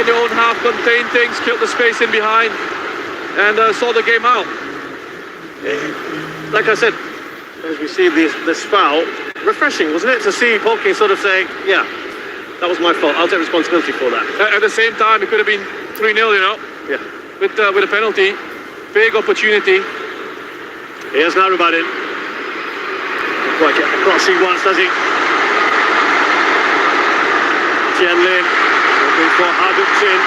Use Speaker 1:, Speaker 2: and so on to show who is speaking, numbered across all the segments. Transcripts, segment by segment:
Speaker 1: in your own half, contain things, killed the space in behind, and saw the game out.
Speaker 2: Like I said, as we see this foul, refreshing, wasn't it, to see Polking sort of say, yeah, that was my fault, I'll take responsibility for that.
Speaker 1: At the same time, it could have been 3-0, you know?
Speaker 2: Yeah.
Speaker 1: With a penalty. Big opportunity.
Speaker 2: Here's Narubadin. Not quite get across he wants, does he? Tianlin looking for Dukchin.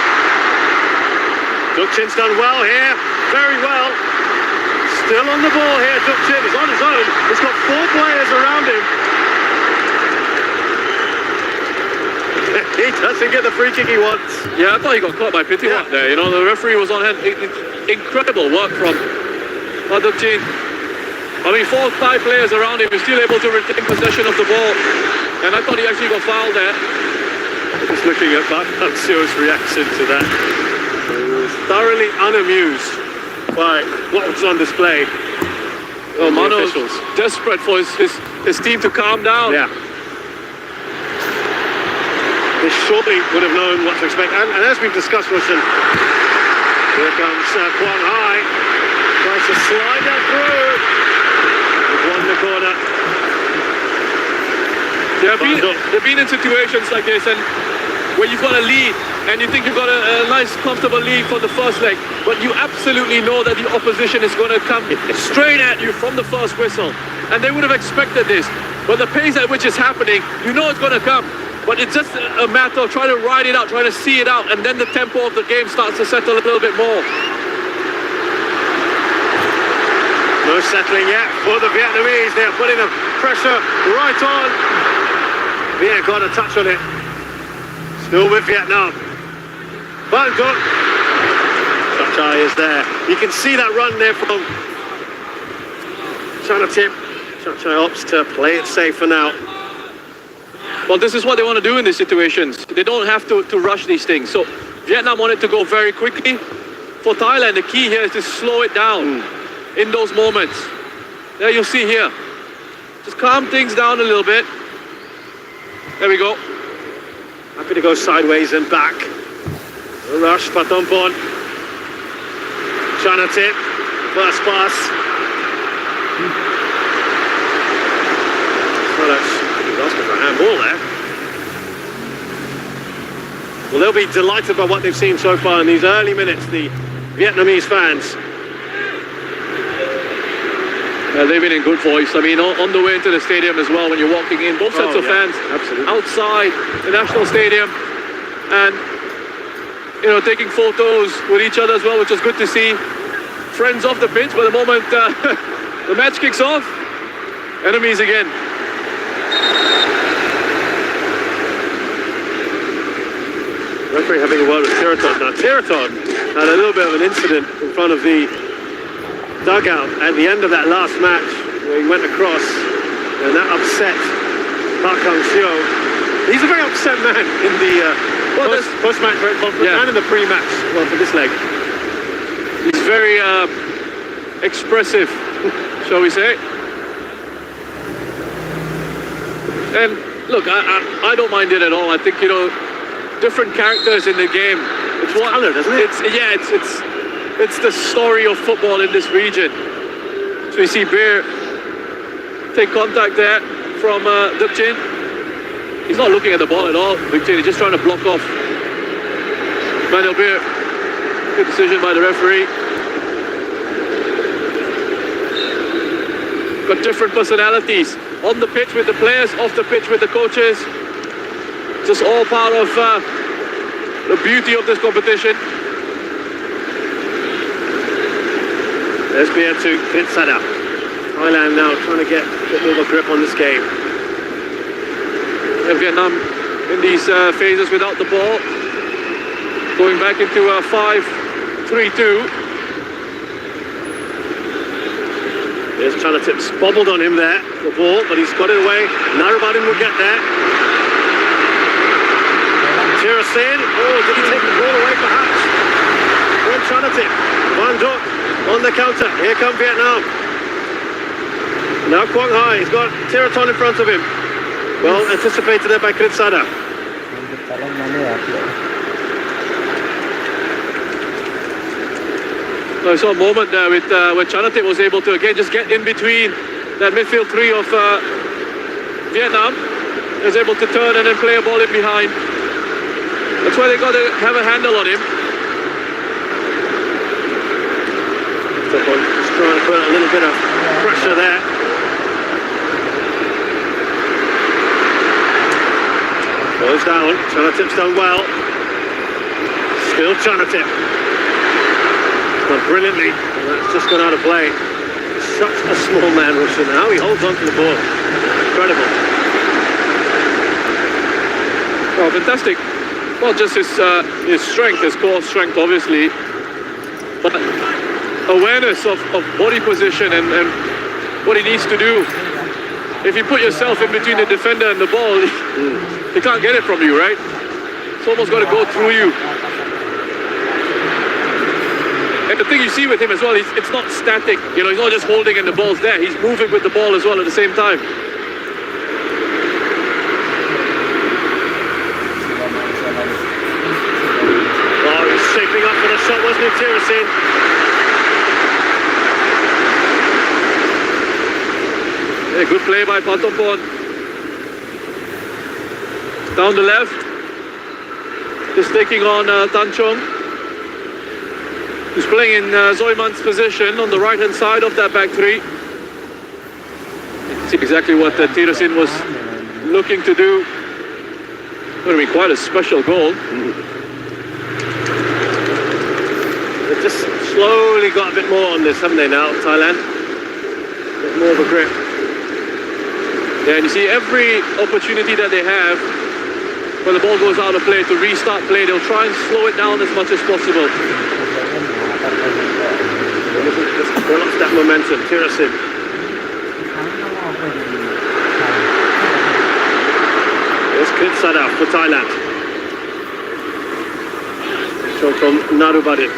Speaker 2: Dukchin's done well here, very well. Still on the ball here, Dukchin. He's on his own. He's got 4 players around him. He doesn't get the free kick he wants.
Speaker 1: Yeah, I thought he got caught by Pitiwat there. You know, the referee was on hand. Incredible work from Dukchin. I mean, 4 or 5 players around him. He's still able to retain possession of the ball. And I thought he actually got fouled there.
Speaker 2: Just looking at Bakangsio's reaction to that. He was thoroughly unamused by what was on display.
Speaker 1: Well, Mano's desperate for his team to calm down.
Speaker 2: Yeah. They surely would have known what to expect. And as we've discussed, Roshan, here comes Quang Hai. Tries to slide that through. We've won the corner.
Speaker 1: They've been in situations like this, and where you've got a lead, and you think you've got a nice, comfortable lead for the first leg, but you absolutely know that the opposition is going to come straight at you from the first whistle. And they would have expected this. But the pace at which it's happening, you know it's going to come. But it's just a matter of trying to ride it out, trying to see it out, and then the tempo of the game starts to settle a little bit more.
Speaker 2: No settling yet for the Vietnamese. They're putting the pressure right on. Viet got a touch on it. Still with Vietnam. Van Duk. Chai is there. You can see that run there from Chanatip. Chai opts to play it safe for now.
Speaker 1: Well, this is what they want to do in these situations. They don't have to rush these things. So Vietnam wanted to go very quickly. For Thailand, the key here is to slow it down in those moments. There you'll see here. Just calm things down a little bit. There we go.
Speaker 2: Happy to go sideways and back. A rush, Patompon. Chanatip. First pass. He's asking for a handball there. Well, they'll be delighted by what they've seen so far in these early minutes, the Vietnamese fans.
Speaker 1: Yeah, they've been in good voice. I mean, on the way into the stadium as well, when you're walking in, both sets of fans
Speaker 2: absolutely.
Speaker 1: Outside the National Stadium, and, you know, taking photos with each other as well, which is good to see. Friends off the pitch, but the moment the match kicks off, enemies again.
Speaker 2: Referee having a word with Tiraton. Now, Tiraton had a little bit of an incident in front of the dugout at the end of that last match, where he went across, and that upset Park Hang-seo. He's a very upset man in the post-match conference and in the pre-match, well, for this leg.
Speaker 1: He's very expressive, shall we say. And look, I don't mind it at all. I think, you know, different characters in the game.
Speaker 2: It's colour, doesn't it?
Speaker 1: It's the story of football in this region. So you see Beer take contact there from Dukchin. He's not looking at the ball at all. Dukchin is just trying to block off Manuel Beer. Good decision by the referee. Got different personalities on the pitch with the players, off the pitch with the coaches. Just all part of the beauty of this competition.
Speaker 2: There's Beer to Kritsada. Thailand now trying to get a bit more of a grip on this game.
Speaker 1: And Vietnam in these phases without the ball. Going back into a 5-3-2.
Speaker 2: There's Chanatip's bobbled on him there, the ball, but he's got it away. Narubadin will get there. Tirasin, did he take the ball away perhaps? From Chanatip. Van Duk on the counter. Here come Vietnam. Now Quang Hai, he's got Tiraton in front of him. Well anticipated there by Kritsada.
Speaker 1: I saw a moment there with where Chanatip was able to again just get in between that midfield three of Vietnam. He was able to turn and then play a ball in behind. That's why they got to have a handle on him.
Speaker 2: Just trying to put a little bit of pressure there. Goes down. Chanatip's done well. Still Chanatip. But brilliantly, and that's just gone out of play. Such a small man, Russian. Now he holds on to the ball. Incredible.
Speaker 1: Oh, fantastic. Not just his strength, his core strength, obviously, but awareness of body position and what he needs to do. If you put yourself in between the defender and the ball, he can't get it from you, right? It's almost got to go through you. And the thing you see with him as well, it's not static. You know, he's not just holding and the ball's there. He's moving with the ball as well at the same time.
Speaker 2: Oh, he's shaping up for the shot, wasn't he, Tirasin?
Speaker 1: Yeah, good play by Patompon. Down the left. Just taking on Tan Chong, who's playing in Zoyman's position on the right-hand side of that back three. You can see exactly what Tirasin was looking to do. Going to be quite a special goal.
Speaker 2: They've just slowly got a bit more on this, haven't they now, Thailand? A bit more of a grip.
Speaker 1: Yeah, and you see every opportunity that they have when the ball goes out of play to restart play, they'll try and slow it down as much as possible.
Speaker 2: Just develops that momentum, Tirasin. It's good set out for Thailand. Show from Narubadin.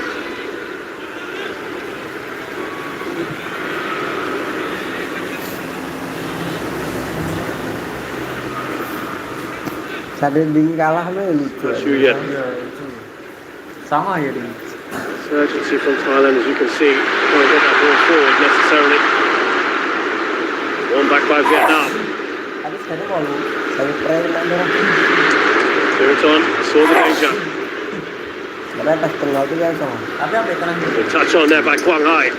Speaker 3: Sadar dingin kalah lucu.
Speaker 2: Shuyan.
Speaker 3: Sama ya dia.
Speaker 2: Urgency from Thailand, as you can see, trying to get that ball forward necessarily. One back by Vietnam.
Speaker 3: Habis tadi kalau saya pray nak
Speaker 2: Sheraton saw the danger.
Speaker 3: Berapa pas tengah tu kan sama. Tapi apa tenang.
Speaker 2: Good touch on there by Quang Hai.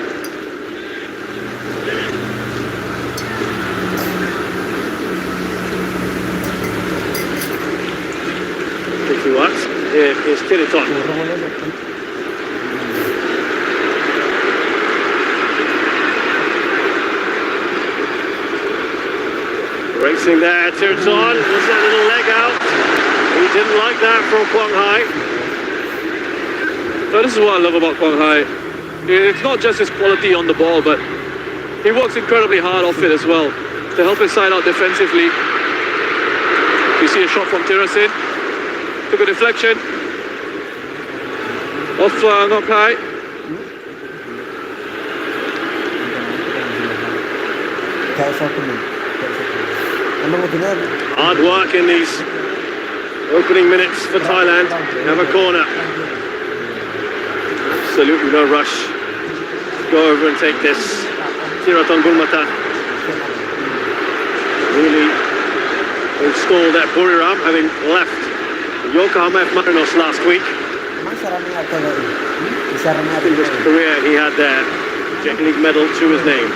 Speaker 2: What? Here is Sheraton. Racing there, Sheraton. Was that little leg out? He didn't like that from Quang Hai.
Speaker 1: So this is what I love about Quang Hai. It's not just his quality on the ball, but he works incredibly hard off it as well to help his side out defensively. You see a shot from Tirasin. Took a deflection off Ngok Hai.
Speaker 2: Hard work in these opening minutes for Thailand. They have a corner. Absolutely no rush. Go over and take this. Sheraton Bulmata really installed that Buriram, having left Yokohama F. Marinos last week. In his career he had their J League medal to his name.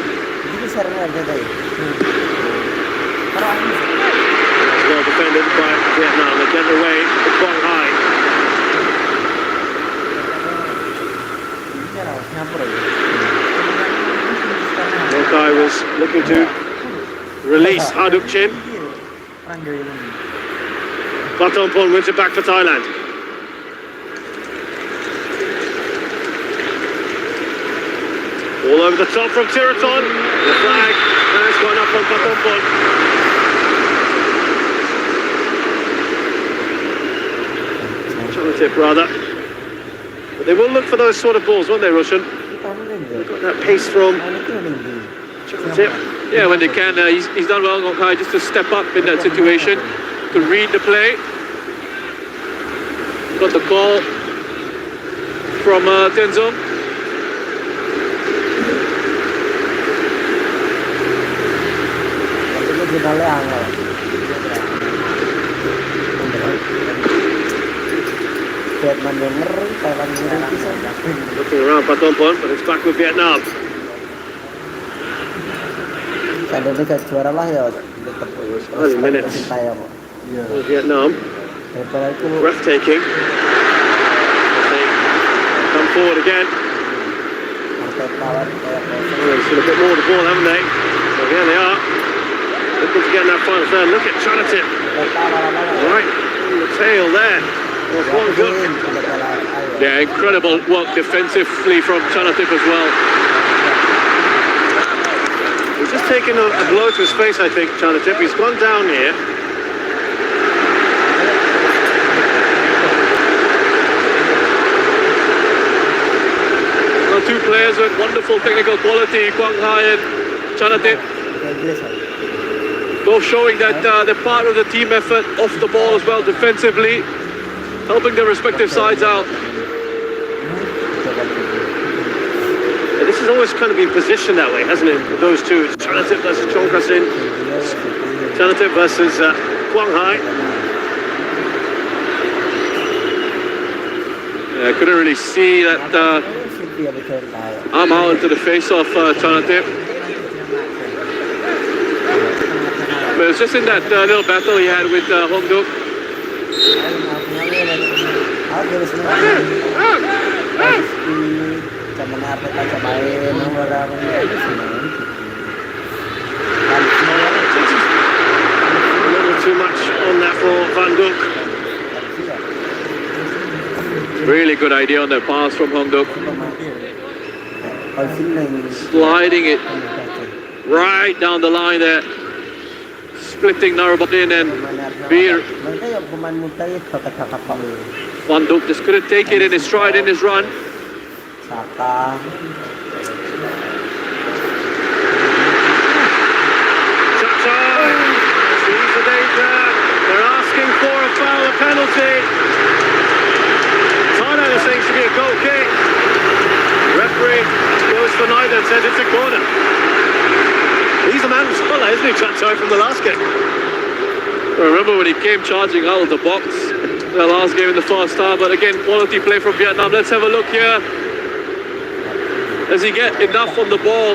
Speaker 2: Well defended by Vietnam. They get away to Quang Hai. Yokai was looking to release Haduk Chin. Patompon wins it back for Thailand. All over the top from Sheraton. The flag has gone up on Patompon. Tip rather. But they will look for those sort of balls, won't they, Roshan? They've got that pace from Tip.
Speaker 1: Yeah, when they can, he's done well, Ngok Hai, just to step up in that situation, to read the play. Got the call from Tenzong.
Speaker 3: finalnya angel. Vietnam yang ngeri, Thailand yang ngeri bisa.
Speaker 2: Looking around Patompon, but it's back with Vietnam.
Speaker 3: Ada Liga juara lah ya, tetap.
Speaker 2: Only minutes.
Speaker 3: Saya kok.
Speaker 2: Vietnam,
Speaker 3: Daripada itu
Speaker 2: breathtaking. They come forward again.
Speaker 3: Arteta lawan kayak
Speaker 2: Oh, they've seen a bit more of the ball, haven't they? So here they are. Looking to get in that final third. Look at Chanatip. Right on the tail there. That's one good.
Speaker 1: Yeah, incredible work defensively from Chanatip as well.
Speaker 2: He's just taken a blow to his face, I think, Chanatip. He's gone down here.
Speaker 1: Well, two players with wonderful technical quality, Quang Hai and Chanatip. Both showing that they're part of the team effort off the ball as well defensively, helping their respective sides out.
Speaker 2: Yeah, this has always kind of been positioned that way, hasn't it? Those two, it's Chanatip versus Chongkrasin, Chanatip versus Quang Hai.
Speaker 1: Yeah, I couldn't really see that arm out into the face of Chanatip. But it's just in that little battle he had with Hong Duk.
Speaker 2: A little too much on that for Van Duk.
Speaker 1: Really good idea on that pass from Hong Duk. Sliding it right down the line there. Splitting Narabadin and Beer. Van Duk just couldn't take it in his stride in his run.
Speaker 2: Chachai sees the danger. They're asking for a foul, a penalty. Thailand is saying it should be a goal kick. Referee goes for neither and says it's a corner. He's the man from Scholar, isn't he, Chachai, from the last game?
Speaker 1: Remember when he came charging out of the box the last game in the first half, but again, quality play from Vietnam. Let's have a look here. Does he get enough on the ball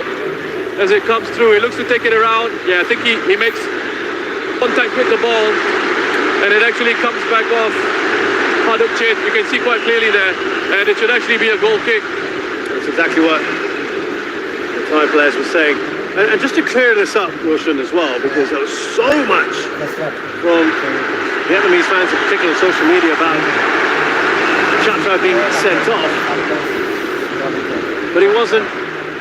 Speaker 1: as it comes through? He looks to take it around. Yeah, I think he makes contact with the ball and it actually comes back off Haduk Chin. You can see quite clearly there, and it should actually be a goal kick.
Speaker 2: That's exactly what the Thai players were saying. And just to clear this up, Wilson, as well, because there was so much from Vietnamese fans, in particular on social media, about Chachai being sent off. But he wasn't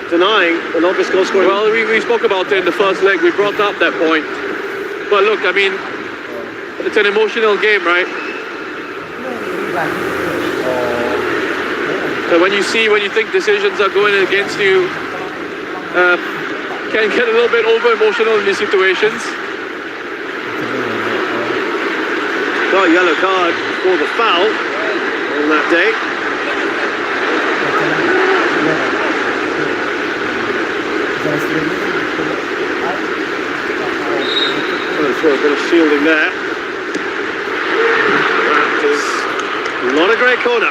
Speaker 2: denying an obvious goal scoring.
Speaker 1: Well, we spoke about it in the first leg. We brought up that point. But look, I mean, it's an emotional game, right? So when you think decisions are going against you, can get a little bit over-emotional in these situations.
Speaker 2: Got a yellow card for the foul on that day. For a bit of shielding there. That is not a great corner.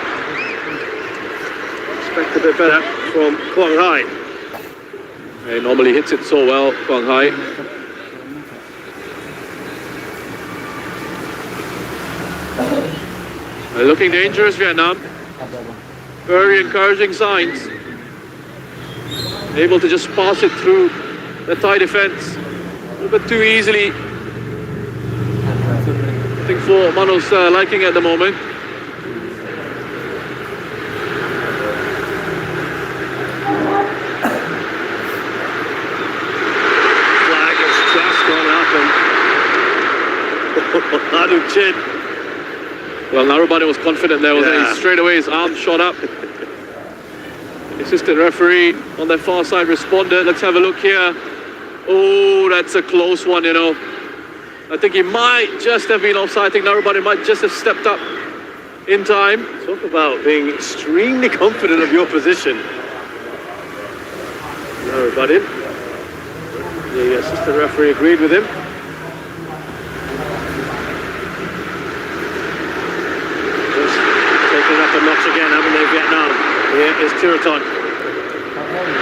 Speaker 2: Expect a bit better from Quang Hai.
Speaker 1: He normally hits it so well, Quang Hai. They're looking dangerous, Vietnam. Very encouraging signs. Able to just pass it through the Thai defense a little bit too easily. I think for Mano's liking at the moment.
Speaker 2: Flag has just gone up and Haduk Chin.
Speaker 1: Well, Narabani was confident there, wasn't
Speaker 2: Yeah.
Speaker 1: he? Straight away his arm shot up. Assistant referee on the far side responded. Let's have a look here. Oh, that's a close one, you know. I think he might just have been offside. I think Narabani might just have stepped up in time.
Speaker 2: Talk about being extremely confident of your position. Narabani. The assistant referee agreed with him. match again, haven't they, Vietnam? Here is Tiraton.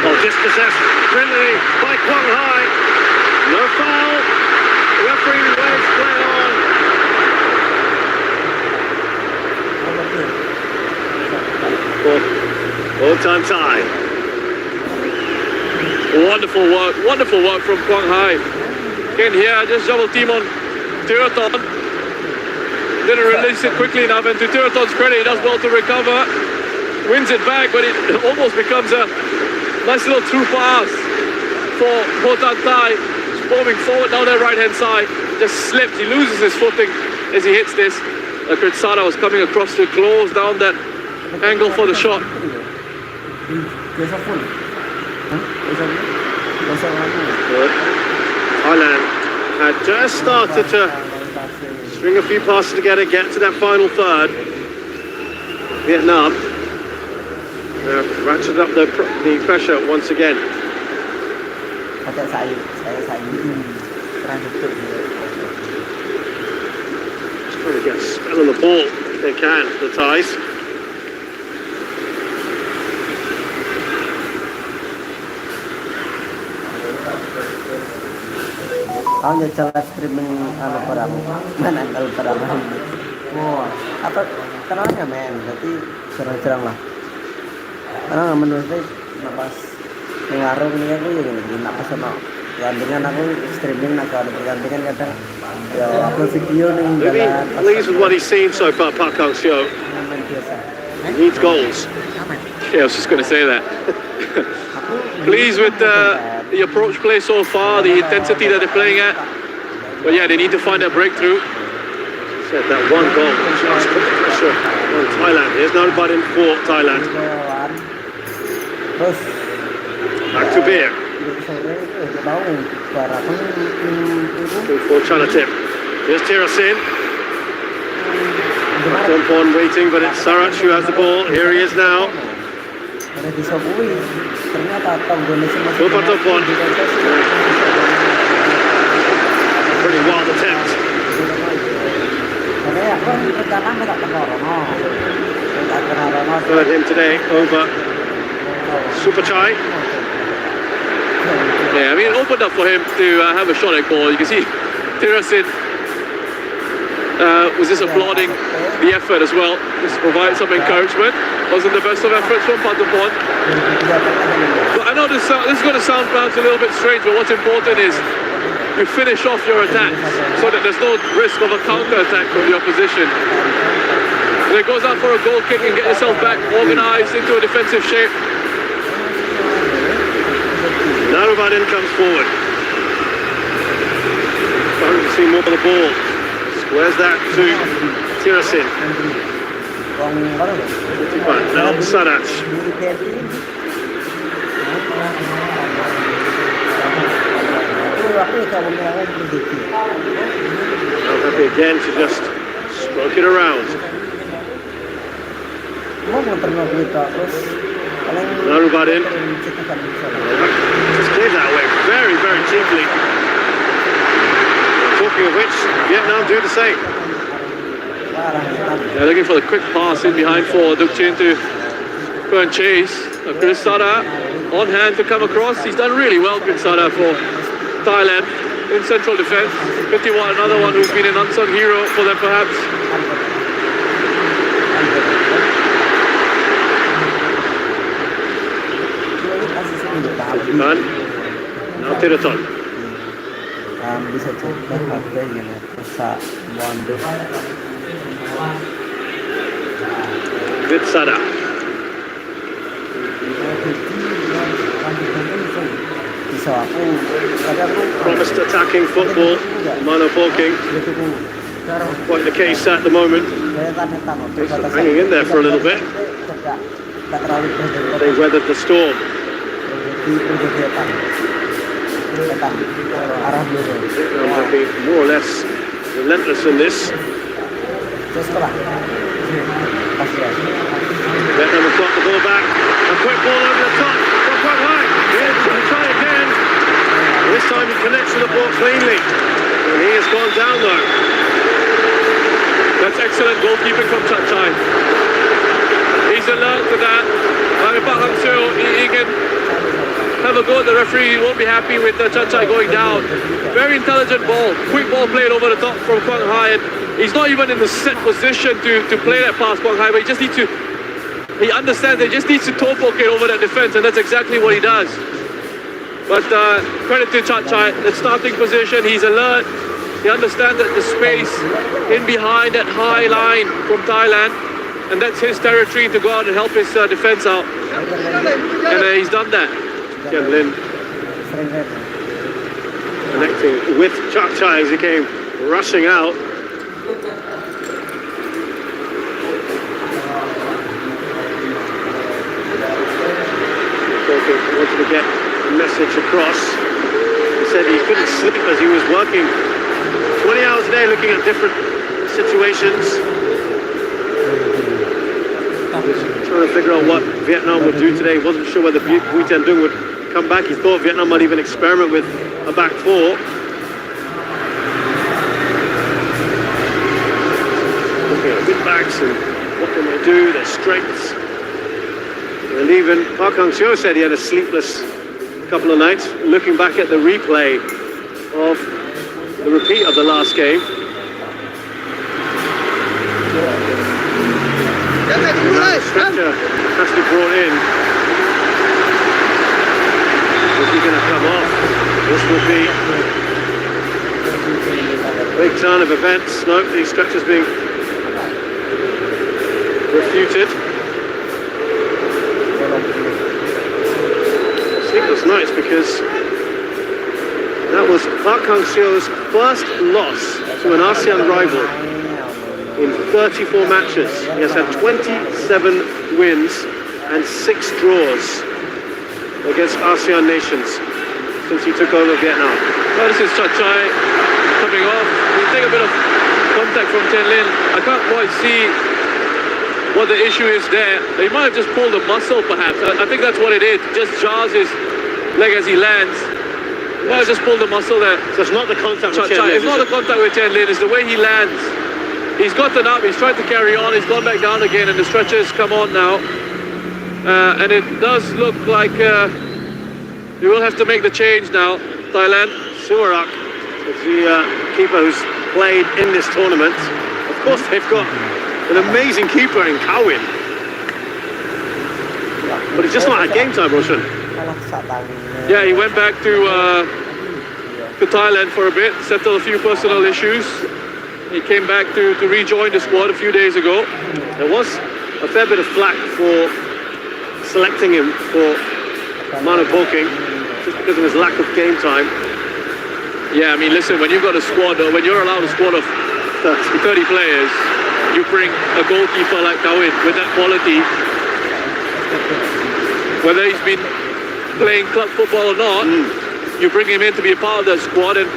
Speaker 2: Oh, dispossessed brilliantly by Quang Hai. No foul. The referee waves play on. All-time tie.
Speaker 1: Wonderful work from Quang Hai. Again here, just double team on Tiraton. Didn't release it quickly enough, and to Tiraton's credit, he does well to recover. Wins it back, but it almost becomes a nice little through pass for Ho Tan Thai. Forming forward down their right-hand side. Just slipped, he loses his footing as he hits this. Kritsada was coming across to close down that angle for the shot.
Speaker 2: Thailand had just started to string a few passes together, get to that final third. Vietnam ratcheted up the pressure once again. Just trying to get a spell on the ball if they can, the Thais.
Speaker 3: Aku jadi live streaming perang, mana kalau perang oh, apa terangnya men, berarti serang-serang lah. Karena menurut saya napas pengaruh ini aku juga gini, napas sama gandengan aku streaming nak ada pergantian kadang ya upload video nih jalan.
Speaker 2: Pleased with what he's seen so far, Park Hang-seo. He needs goals.
Speaker 1: Yeah, I was just going to say that. Pleased with the approach play so far, the intensity that they're playing at. But yeah, they need to find that breakthrough.
Speaker 2: Said that one goal just put the pressure on Thailand. Here's nobody for Thailand. Back to Beer. For Chanatip. Here's Tirasin. Pompon waiting, but it's Sarach who has the ball. Here he is now. Pompon. Pretty wild attempt. Heard him today over Supachai.
Speaker 1: Yeah, I mean, it opened up for him to have a shot at goal. You can see Tirasin was just applauding the effort as well. Just to provide some encouragement. Wasn't the best of efforts from Patapon. But I know this is going to sound perhaps a little bit strange, but what's important is you finish off your attacks so that there's no risk of a counter-attack from the opposition. When it goes out for a goal kick and get yourself back organised into a defensive shape.
Speaker 2: Narubadin comes forward. Starting to see more of the ball. Squares that to Tirasin. Now Sarach. Now happy again to just stroke it around. Narubadin. Just cleared that away very, very cheaply. Talking of which, Vietnam do the same.
Speaker 1: They're looking for the quick pass in behind for Duc Chin to go and chase. Kritsada on hand to come across. He's done really well, Kritsada, for Thailand in central defense. 51, another one who's been an unsung hero for them perhaps.
Speaker 2: Now Tiraton.
Speaker 3: Bisa coba HP gini, bisa bondu.
Speaker 2: Kritsada.
Speaker 3: Bisa aku kadang
Speaker 2: Promised attacking football, monopoking. Quite the case at the moment. Hanging in there for a little bit. They weathered the storm. Might be more or less relentless in this. Vietnam have got the ball back. A quick ball over the top from quite high. Here's to try again. This time he connects with the ball cleanly. And he has gone down though.
Speaker 1: That's excellent goalkeeping from Chachai. He he's alert to that. Park Hang-seo, he can have a go at the referee. He won't be happy with Chachai going down. Very intelligent ball. Quick ball played over the top from Quang Hai. And he's not even in the set position to play that past Quang Hai, but he just needs to, he understands that he just needs to toe poke it over that defense, and that's exactly what he does. But credit to Chachai, the starting position, he's alert. He understands that the space in behind that high line from Thailand, and that's his territory to go out and help his defense out. And he's done that.
Speaker 2: Tian Lin connecting with Chachai as he came rushing out. Wanted to get a message across. He said he couldn't sleep as he was working 20 hours a day looking at different situations. He was trying to figure out what Vietnam would do today. He wasn't sure whether Bui Tian Dung would come back. He thought Vietnam might even experiment with a back four. Looking at good backs and what can they do, their strengths. And even Park Hang-seo said he had a sleepless couple of nights looking back at the replay of the repeat of the last game. The stretcher has to be brought in. Is he going to come off? This will be a big turn of events. No, the stretcher's being refuted. Sleepless nights because that was Park Hang-seo's first loss to an ASEAN rival in 34 matches. He has had 27 wins and 6 draws against ASEAN nations since he took over Vietnam.
Speaker 1: Well, this is Chachai coming off. We take a bit of contact from Tian Lin. I can't quite see what the issue is there. They might have just pulled a muscle perhaps. I think that's what it is. Just jars his leg as he lands. Might have just pulled the muscle there.
Speaker 2: So it's not the contact with Tian Lin.
Speaker 1: It's not the contact with Tian Lin, it's the way he lands. He's gotten up, he's tried to carry on, he's gone back down again, and the stretchers come on now. And it does look like we will have to make the change now. Thailand.
Speaker 2: Suarak is the keeper who's played in this tournament. Of course they've got an amazing keeper in Kawin. But it's just not at game time, Roshan.
Speaker 1: Yeah, he went back to Thailand for a bit, settled a few personal issues. He came back to rejoin the squad a few days ago.
Speaker 2: There was a fair bit of flack for selecting him for Mano Polking just because of his lack of game time.
Speaker 1: Yeah, I mean, listen, when you've got a squad, or when you're allowed a squad of 30 players, you bring a goalkeeper like Kawin with that quality, whether he's been playing club football or not, you bring him in to be a part of that squad, and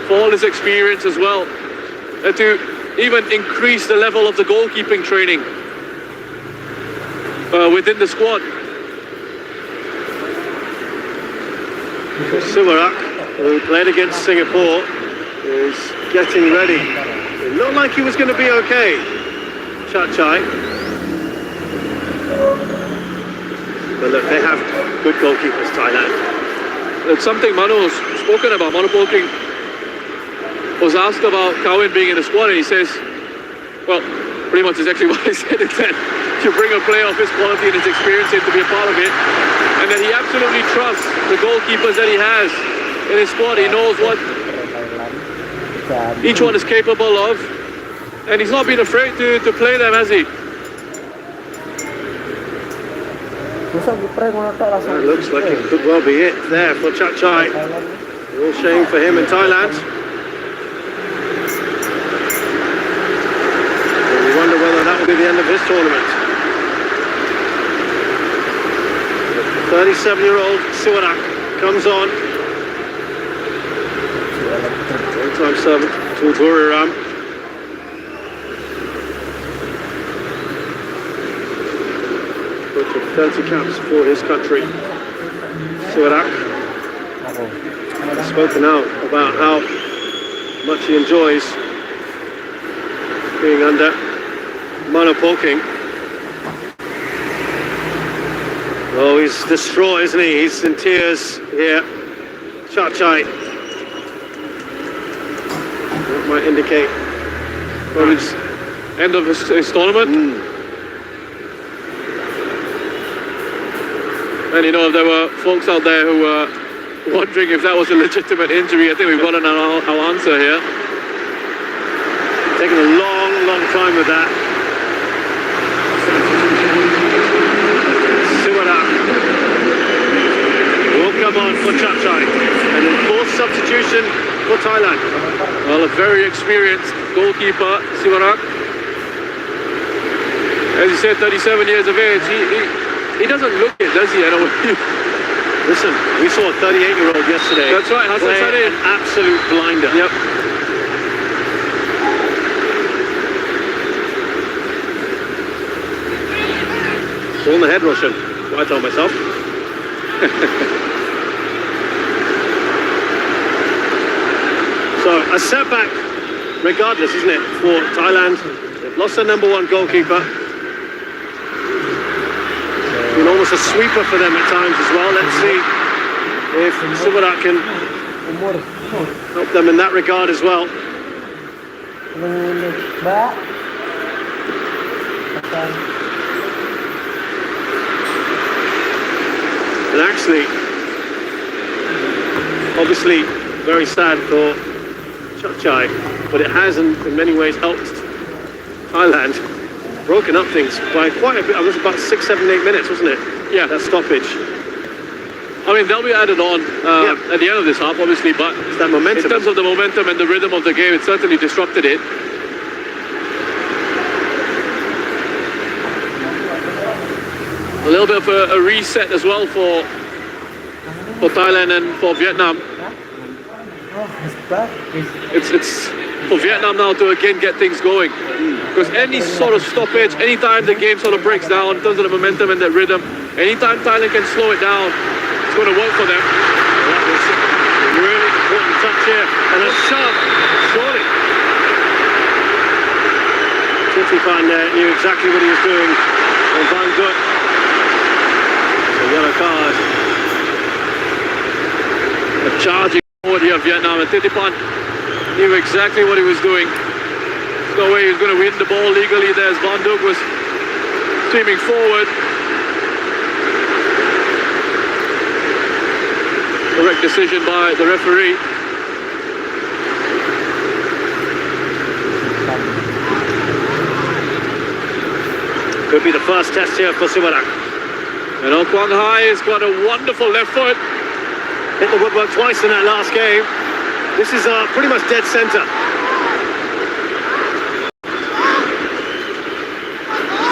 Speaker 1: for all his experience as well, and to even increase the level of the goalkeeping training within the squad.
Speaker 2: Suarak, who played against Singapore, is getting ready. It looked like he was going to be okay. Chachai. But look, they have good goalkeepers, Thailand.
Speaker 1: It's something Mano's spoken about. Mano Polking was asked about Kawin being in the squad, and he says, well, pretty much exactly what he said, is that you bring a player of his quality and his experience in to be a part of it, and that he absolutely trusts the goalkeepers that he has in his squad. He knows what each one is capable of, and he's not been afraid to play them, has he?
Speaker 2: That looks like it could well be it there for Chachai. Real shame for him in Thailand. And we wonder whether that will be the end of his tournament. 37-year-old Suarak comes on. Long-time servant to Buriram. 30 caps for his country. Suarak has spoken out about how much he enjoys being under Mano Polking. Oh, he's distraught, isn't he? He's in tears here. Chai. That might indicate
Speaker 1: Well, it's end of his tournament. And you know, if there were folks out there who were wondering if that was a legitimate injury, I think we've got our answer here.
Speaker 2: Taking a long time with that. Siwadak will come on for Chai. And then fourth substitution for Thailand.
Speaker 1: Well, a very experienced goalkeeper, Siwadak. As you said, 37 years of age. He doesn't look it, does he? I know.
Speaker 2: Listen, we saw a 38-year-old yesterday.
Speaker 1: That's right, Hassan Sadeh.
Speaker 2: An absolute blinder.
Speaker 1: Yep.
Speaker 2: All in the head, Roshan. I told myself. So a setback, regardless, isn't it, for Thailand? They've lost their number one goalkeeper. Been almost a sweeper for them at times as well. Let's see if Siwadak can help them in that regard as well. And actually, obviously, very sad for Chai, but it has in many ways helped Thailand. Broken up things by quite a bit. It was about 6, 7, 8 minutes, wasn't it?
Speaker 1: Yeah.
Speaker 2: That stoppage.
Speaker 1: I mean, they'll be added on at the end of this half, obviously, but
Speaker 2: It's that momentum.
Speaker 1: in terms of the momentum and the rhythm of the game, it certainly disrupted it. A little bit of a reset as well for Thailand and for Vietnam. It's for Vietnam now to again get things going. Because any sort of stoppage, anytime the game sort of breaks down in terms of the momentum and the rhythm, anytime Thailand can slow it down, it's going to work for them.
Speaker 2: That was a really important touch here. And a shove, surely. Titifan knew exactly what he was doing. And Van Dijk. A yellow card.
Speaker 1: A charging forward here, Vietnam, and Titifan knew exactly what he was doing. No way he was going to win the ball legally there as Van Dijk was streaming forward. Correct decision by the referee.
Speaker 2: Could be the first test here for Siwadak.
Speaker 1: And Quang Hai has got a wonderful left foot.
Speaker 2: Hit the woodwork twice in that last game. This is pretty much dead centre.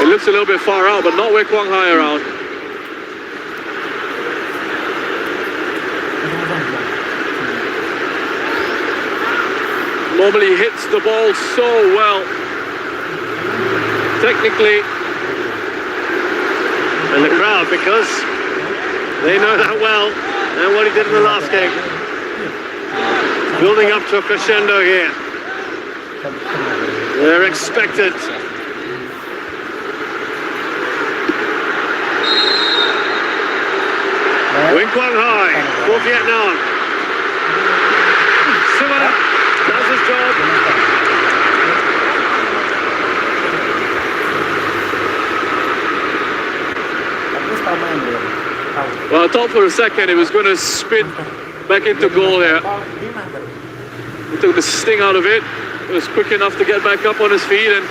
Speaker 1: It looks a little bit far out, but not with Quang Hai around. Normally hits the ball so well. Technically.
Speaker 2: And the crowd, because they know that well, and what he did in the last game. Building up to a crescendo here. They're expected. Wing Quang Hai for Vietnam. Siwadak does his job.
Speaker 1: Well, I thought for a second it was going to spin back into goal here. He took the sting out of it. It was quick enough to get back up on his feet and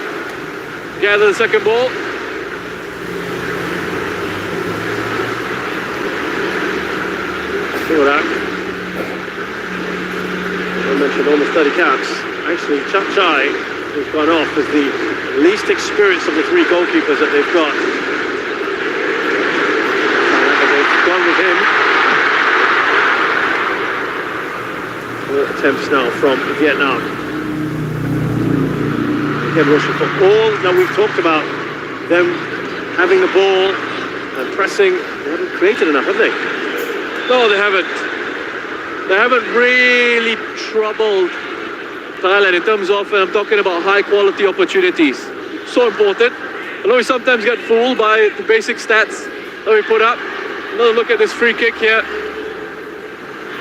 Speaker 1: gather the second ball.
Speaker 2: Siwadak. I mentioned almost 30 caps. Actually, Chai, who's gone off, is the least experienced of the three goalkeepers that they've got. They've gone with him. Attempts now from Vietnam. Again, Russia, for all that we've talked about, them having the ball and pressing, they haven't created enough, have they?
Speaker 1: No, they haven't. They haven't really troubled Thailand in terms of, I'm talking about high quality opportunities. So important. I know we sometimes get fooled by the basic stats that we put up, another look at this free kick here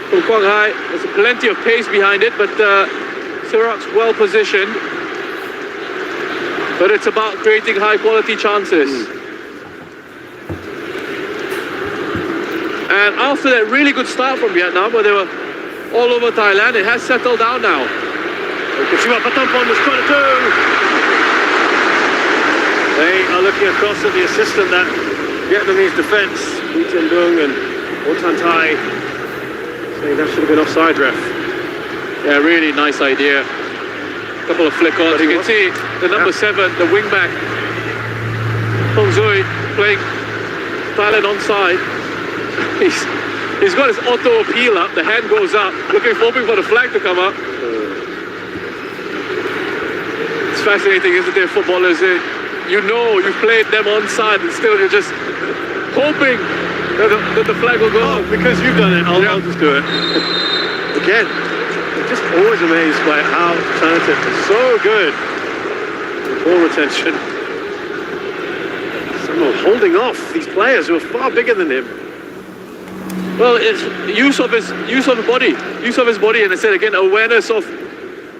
Speaker 1: from Quang Hai. There's plenty of pace behind it, but Sirac's well positioned. But it's about creating high quality chances. And after that really good start from Vietnam, where they were all over Thailand, it has settled down now.
Speaker 2: Patampon was trying to do. They are looking across at the assistant, that Vietnamese defence, Lee Tien Dung and O Tan Thai, saying that should have been offside, ref.
Speaker 1: Yeah, really nice idea. A couple of flick-ons. You can see the number 7, the wing-back, Hong Zui, playing Thailand onside. He's got his auto appeal up, the hand goes up, hoping for the flag to come up. It's fascinating, isn't it, footballers? You know you've played them onside and still you're just hoping that the flag will go up.
Speaker 2: Because you've done it, I'll just do it. Again, I'm just always amazed by how talented and so good with ball retention. Somehow holding off these players who are far bigger than him.
Speaker 1: Well, it's use of his body, and I said again, awareness of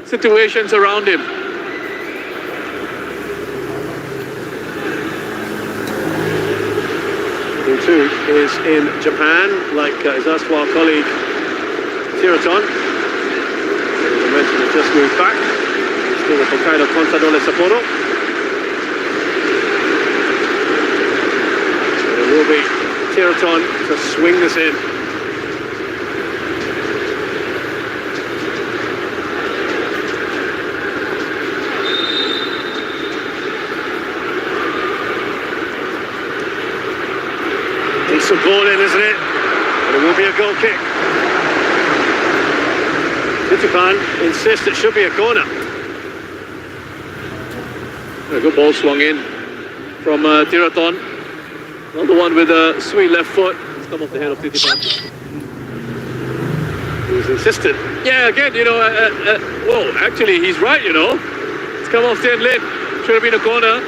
Speaker 1: situations around him.
Speaker 2: Team 2 is in Japan, like his erstwhile colleague Tiraton. As I mentioned, has just moved back. He's still with Hokkaido Contadole Sapporo. And it will be Tiraton to swing this in. Decent ball in, isn't it? And it will be a goal kick. Japan insists it should be a corner.
Speaker 1: A good ball swung in from Tiraton. Another one with a sweet left foot. It's come off the head of Titipan.
Speaker 2: He was insistent.
Speaker 1: Yeah, again, whoa, actually, he's right, It's come off Tien Lin. Should have been a corner.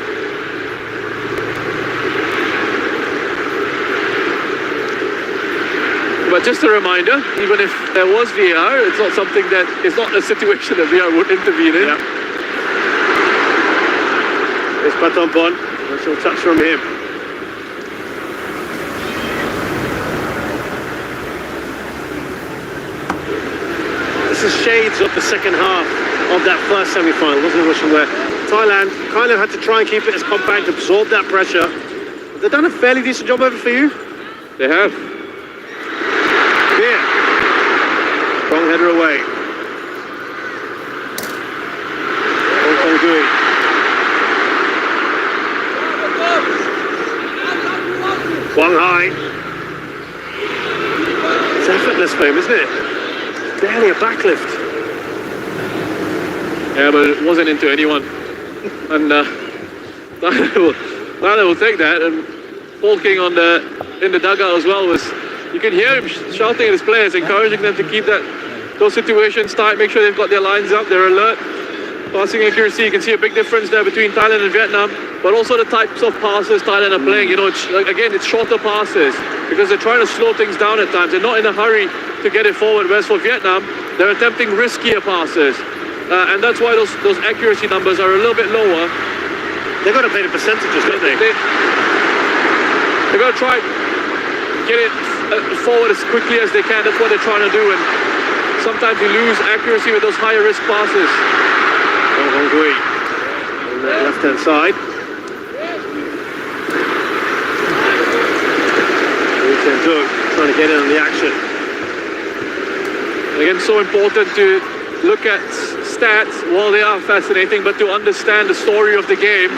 Speaker 1: But just a reminder, even if there was VAR, it's not something it's not a situation that VAR would intervene in.
Speaker 2: Yeah. It's Patampon. Nice little touch from him. This is shades of the second half of that first semi-final, wasn't it, Russian, where Thailand kind of had to try and keep it as compact, absorb that pressure. Have they done a fairly decent job of it for you?
Speaker 1: They have.
Speaker 2: Here. Strong header away. Hong Gui. Quang Hai. It's effortless for him, isn't it? Barely a backlift.
Speaker 1: Yeah, but it wasn't into anyone. And Thailand will take that. And Polking in the dugout as well you can hear him shouting at his players, encouraging them to keep those situations tight, make sure they've got their lines up, they're alert. Passing accuracy, you can see a big difference there between Thailand and Vietnam, but also the types of passes Thailand are playing. It's shorter passes because they're trying to slow things down at times. They're not in a hurry to get it forward, whereas for Vietnam, they're attempting riskier passes. And that's why those accuracy numbers are a little bit lower.
Speaker 2: They've got to play the percentages, don't they?
Speaker 1: They've got to try get it forward as quickly as they can. That's what they're trying to do, and sometimes you lose accuracy with those higher risk passes.
Speaker 2: Hong Gui on the left-hand side. Lee Tien Dung trying to get in on the action.
Speaker 1: Again, so important to look at stats while they are fascinating, but to understand the story of the game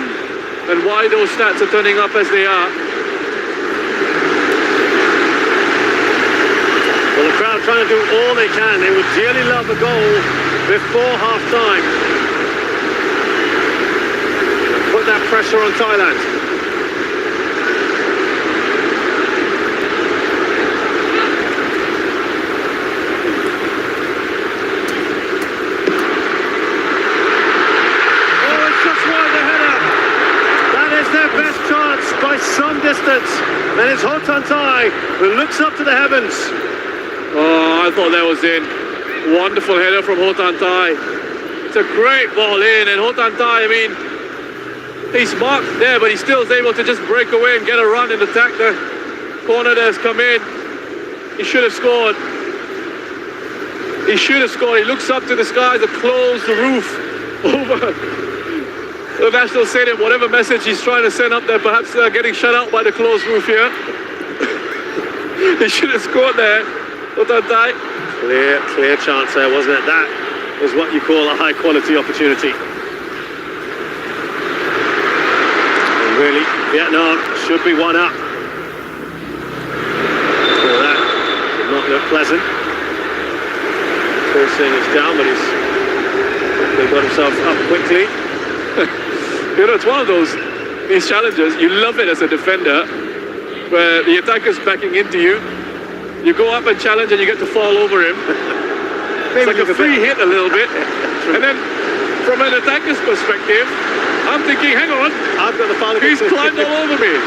Speaker 1: and why those stats are turning up as they are.
Speaker 2: Well, the crowd trying to do all they can. They would dearly love a goal before half-time. Put that pressure on Thailand. Oh, it's just wide the header. That is their best chance by some distance. And it's Hotantai who looks up to the heavens.
Speaker 1: Oh, I thought that was in. Wonderful header from Hotantai. It's a great ball in, and Hotantai, I mean, he's marked there, but he still is able to just break away and get a run and attack the corner that has come in. He should have scored. He should have scored. He looks up to the sky to close the roof over the National Stadium. Whatever message he's trying to send up there, perhaps getting shut out by the closed roof here. He should have scored there. Hotantai.
Speaker 2: Clear chance there, wasn't it? That is what you call a high quality opportunity. And really, Vietnam should be one up. So that did not look pleasant. Thing is down, but they got himself up quickly.
Speaker 1: You know, it's one of these challenges. You love it as a defender, where the attacker's backing into you. You go up and challenge, and you get to fall over him. It's like a free hit a little bit. And then, from an attacker's perspective, I'm thinking, hang on,
Speaker 2: I've got the foul.
Speaker 1: He's climbed all over me.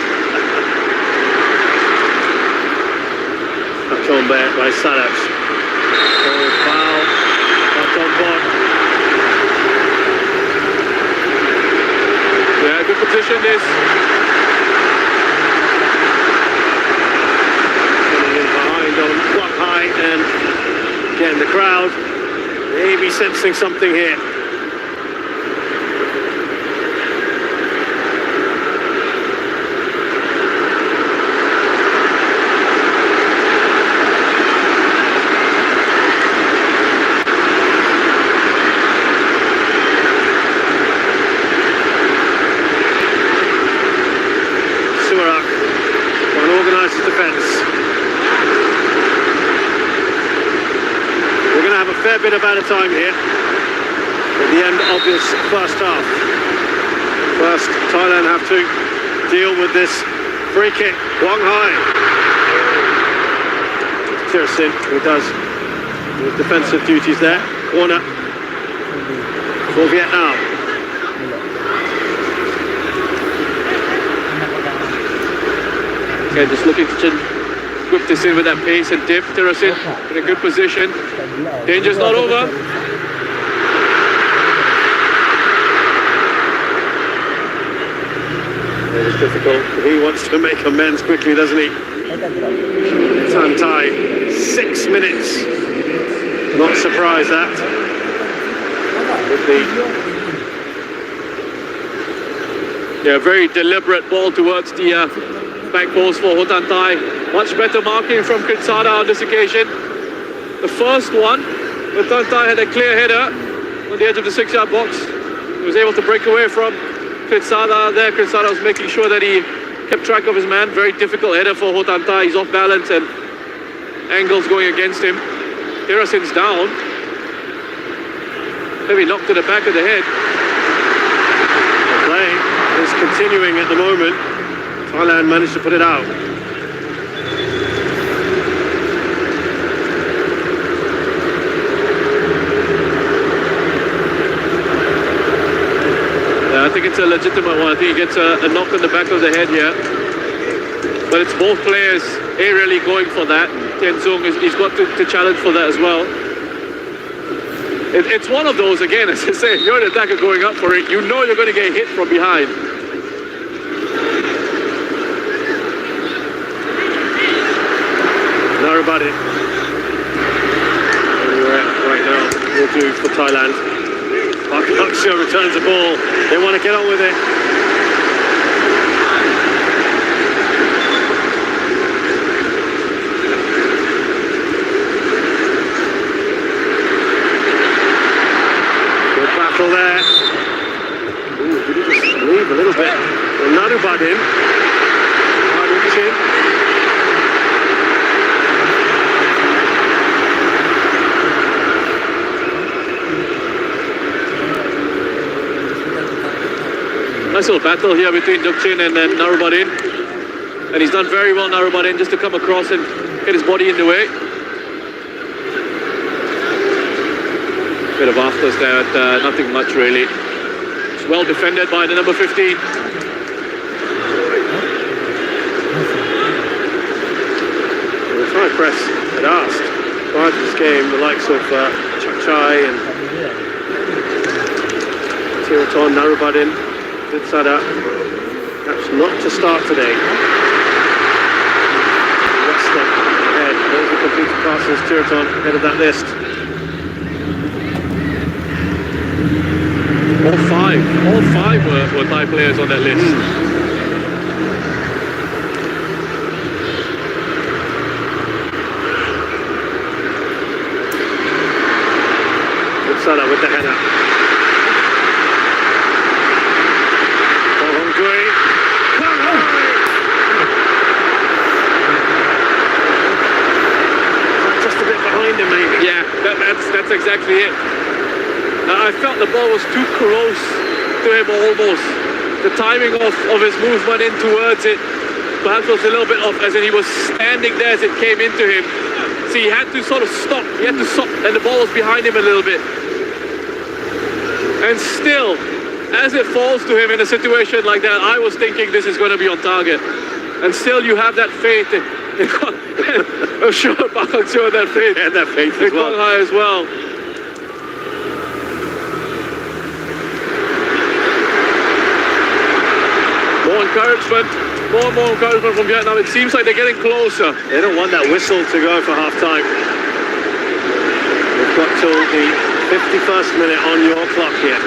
Speaker 2: Touch on there by Sadabs. Foul. Touch on board.
Speaker 1: Yeah, good position this.
Speaker 2: Coming in behind on quite high and getting the crowd maybe sensing something here. Fair bit of added time here at the end of this first half. First, Thailand have to deal with this free kick. Wang Hai. Tirsin, who does his defensive duties there. Corner for Vietnam.
Speaker 1: Okay, just looking to whip this in with that pace and dip. Tirsin in a good position. Danger's not over.
Speaker 2: It is difficult. He wants to make amends quickly, doesn't he? Tantai, 6 minutes. Not surprised that. With
Speaker 1: the very deliberate ball towards the back post for Hotantai. Much better marking from Kritsada on this occasion. The first one, Hotantai had a clear header on the edge of the 6-yard box. He was able to break away from Kritsada there. Kritsada was making sure that he kept track of his man. Very difficult header for Hotantai. He's off balance and angles going against him. Hirasin's down. Maybe knocked to the back of the head.
Speaker 2: The play is continuing at the moment. Thailand managed to put it out.
Speaker 1: I think it's a legitimate one. I think he gets a knock on the back of the head here. But it's both players aerially going for that. Tianzong, he's got to challenge for that as well. It's one of those, again, as I say, if you're an attacker going up for it, you know you're going to get hit from behind.
Speaker 2: Narabadi. Right now, will do for Thailand. Park Hang-seo returns the ball. They want to get on with it. Good battle there. Ooh, did he just leave a little bit? Well, Narubadin. Chin.
Speaker 1: Nice little battle here between Dukchin and then Narubadin. And he's done very well, Narubadin, just to come across and get his body in the way. Bit of afters there, nothing much really. It's well defended by the number 15.
Speaker 2: Thai press had asked prior to this game the likes of Chai and Tiraton, Narubadin, Sada, perhaps not to start today. One step ahead. Those are completed passes. Tiraton ahead of that list.
Speaker 1: All five were Thai players on that list.
Speaker 2: Sada with the header. Just a bit behind him, maybe.
Speaker 1: Yeah, that's exactly it. I felt the ball was too close to him almost. The timing of his movement in towards it perhaps was a little bit off, as in he was standing there as it came into him. So he had to sort of stop. He had to stop, and the ball was behind him a little bit. And still, as it falls to him in a situation like that, I was thinking this is going to be on target. And still you have that faith. I'm sure Park Hang-seo had that faith.
Speaker 2: And that faith
Speaker 1: as well. High as well. More encouragement. More and more encouragement from Vietnam. It seems like they're getting closer.
Speaker 2: They don't want that whistle to go for half-time. We've got till the 51st minute on your clock here.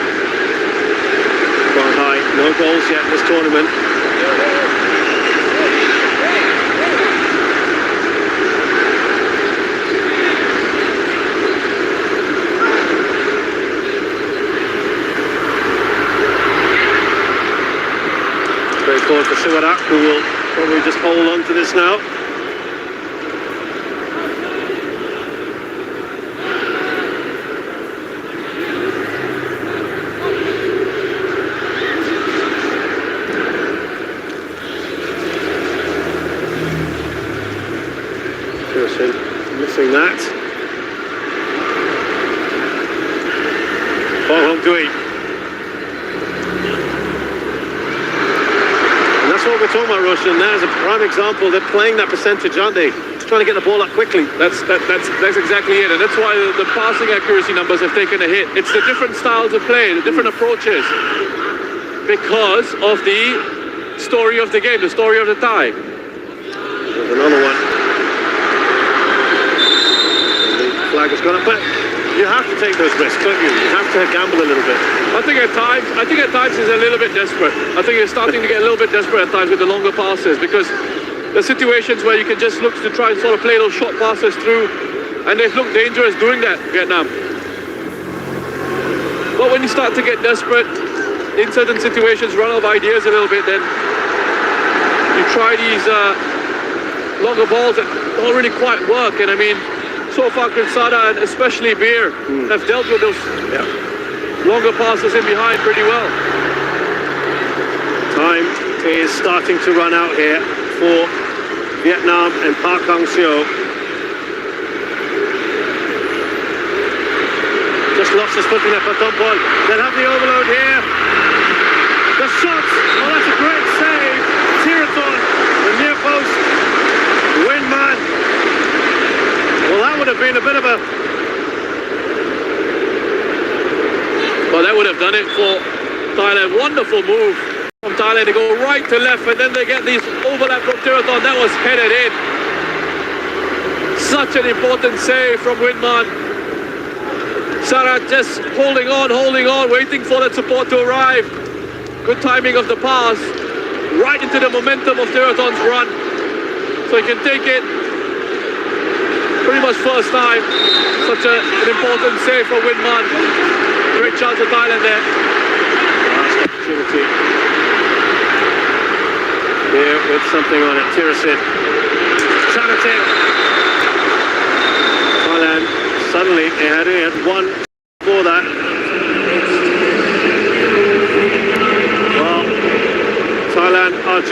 Speaker 2: Quite high. No goals yet in this tournament. Very forward for Siwarak, who will probably just hold on to this now. Missing that. Hong Dui. And that's what we're talking about, Roshan. There's a prime example. They're playing that percentage, aren't they? Just trying to get the ball up quickly.
Speaker 1: That's exactly it. And that's why the passing accuracy numbers have taken a hit. It's the different styles of play, the different approaches. Because of the story of the game, the story of the Thai.
Speaker 2: There's another one. Flag has gone up, but you have to take those risks, don't you? You have to gamble a little bit.
Speaker 1: I think at times it's a little bit desperate. I think it's starting to get a little bit desperate at times with the longer passes, because there's situations where you can just look to try and sort of play those short passes through, and they've looked dangerous doing that, Vietnam. But when you start to get desperate in certain situations, run out of ideas a little bit, then you try these longer balls that don't really quite work. And I mean, so far Sada and especially Beer have dealt with those longer passes in behind pretty well.
Speaker 2: Time is starting to run out here for Vietnam and Park Hang-seo. Just lost his footing there for Tompol. They'll have the overload here. The shot! Oh, that's a great save. Tiraton, the near post. Windman. Well, that would have been a bit of a...
Speaker 1: Well, that would have done it for Thailand. Wonderful move from Thailand to go right to left, and then they get these overlap from Tiraton. That was headed in. Such an important save from Windman. Sarat just holding on, waiting for that support to arrive. Good timing of the pass. Right into the momentum of Tiraton's run. So he can take it. Pretty much first time. Such an important save for Windman. Great chance of Thailand there.
Speaker 2: Last opportunity. Here with something on it. Tirasin. Chanatin. Thailand suddenly they had one for that. Well, Thailand are just